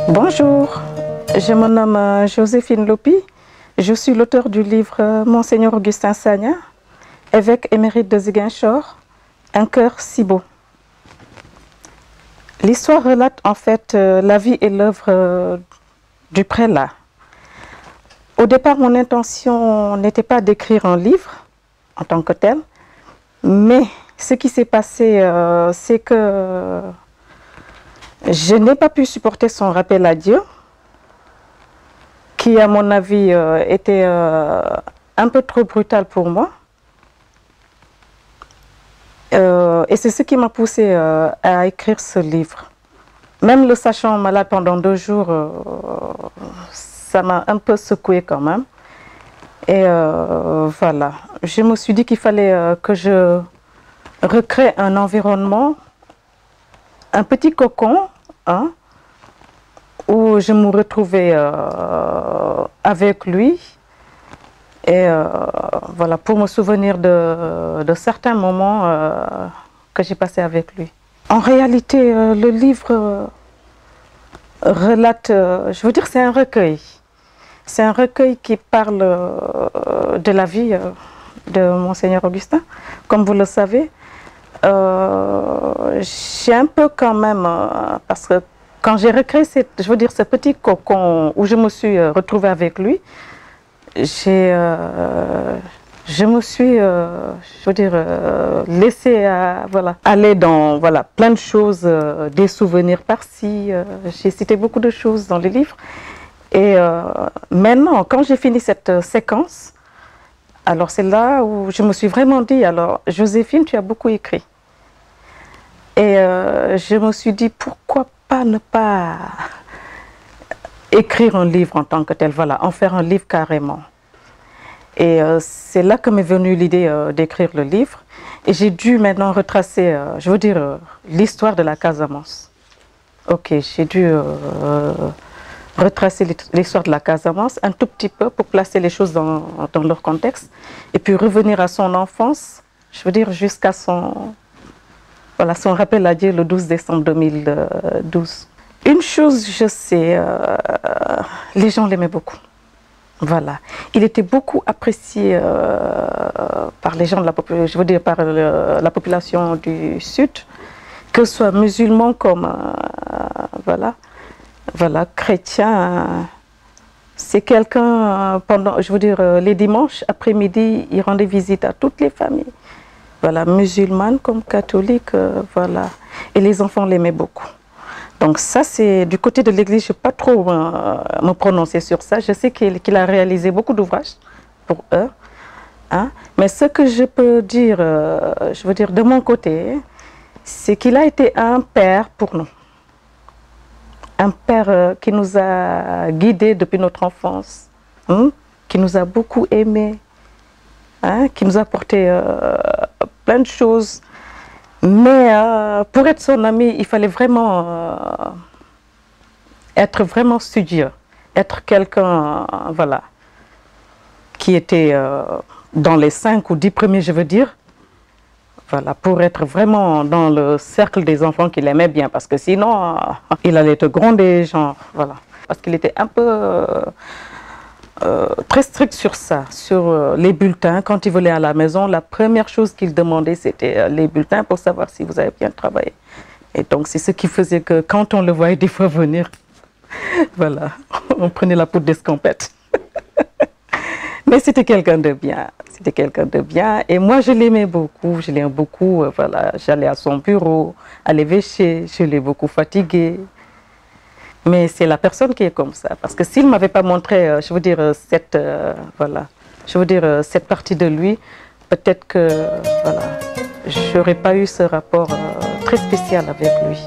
Bonjour, je me nomme Joséphine Lopi. Je suis l'auteur du livre Monseigneur Augustin Sagna, évêque émérite de Ziguinchor, un cœur si beau. L'histoire relate en fait la vie et l'œuvre du prélat. Au départ, mon intention n'était pas d'écrire un livre en tant que tel, mais ce qui s'est passé, c'est que je n'ai pas pu supporter son rappel à Dieu, qui à mon avis était un peu trop brutal pour moi. Et c'est ce qui m'a poussé à écrire ce livre. Même le sachant malade pendant 2 jours, ça m'a un peu secoué quand même. Et voilà, je me suis dit qu'il fallait que je recrée un environnement, un petit cocon, hein, où je me retrouvais avec lui. Et voilà, pour me souvenir de certains moments que j'ai passés avec lui. En réalité, le livre relate, je veux dire, c'est un recueil. C'est un recueil qui parle de la vie de Monseigneur Augustin, comme vous le savez. J'ai un peu quand même, parce que quand j'ai recréé je veux dire, ce petit cocon où je me suis retrouvée avec lui, je me suis, je veux dire, laissé voilà, aller dans voilà, plein de choses, des souvenirs par-ci. J'ai cité beaucoup de choses dans les livres. Et maintenant, quand j'ai fini cette séquence, alors c'est là où je me suis vraiment dit, alors Joséphine, tu as beaucoup écrit. Et je me suis dit, pourquoi pas ne pas écrire un livre en tant que tel, voilà, en faire un livre carrément. Et c'est là que m'est venue l'idée d'écrire le livre. Et j'ai dû maintenant retracer, je veux dire, l'histoire de la Casamance. Ok, j'ai dû retracer l'histoire de la Casamance un tout petit peu pour placer les choses dans leur contexte. Et puis revenir à son enfance, je veux dire, jusqu'à son rappel à Dieu le 12 décembre 2012. Une chose, je sais, les gens l'aimaient beaucoup. Voilà. Il était beaucoup apprécié par les gens de la population, je veux dire par la population du Sud, que ce soit musulmans comme voilà, chrétiens. C'est quelqu'un, pendant, je veux dire, les dimanches après-midi, il rendait visite à toutes les familles. Voilà, musulmanes comme catholiques, voilà. Et les enfants l'aimaient beaucoup. Donc ça, c'est du côté de l'Église, je ne vais pas trop me prononcer sur ça. Je sais qu'il a réalisé beaucoup d'ouvrages pour eux. Hein. Mais ce que je peux dire, je veux dire de mon côté, c'est qu'il a été un père pour nous. Un père qui nous a guidés depuis notre enfance, hein, qui nous a beaucoup aimés, hein, qui nous a apporté plein de choses. Mais pour être son ami, il fallait vraiment être vraiment studieux, être quelqu'un, voilà, qui était dans les 5 ou 10 premiers, je veux dire, voilà, pour être vraiment dans le cercle des enfants qu'il aimait bien, parce que sinon, il allait te gronder, genre, voilà, parce qu'il était un peu très strict sur ça, sur les bulletins. Quand il venait à la maison, la première chose qu'il demandait, c'était les bulletins pour savoir si vous avez bien travaillé. Et donc, c'est ce qui faisait que quand on le voyait des fois venir, voilà, on prenait la poudre d'escampette. Mais c'était quelqu'un de bien, c'était quelqu'un de bien. Et moi, je l'aimais beaucoup, voilà. J'allais à son bureau, à l'évêché, je l'ai beaucoup fatigué. Mais c'est la personne qui est comme ça. Parce que s'il ne m'avait pas montré, je veux dire, voilà, je veux dire, cette partie de lui, peut-être que, voilà, je n'aurais pas eu ce rapport très spécial avec lui.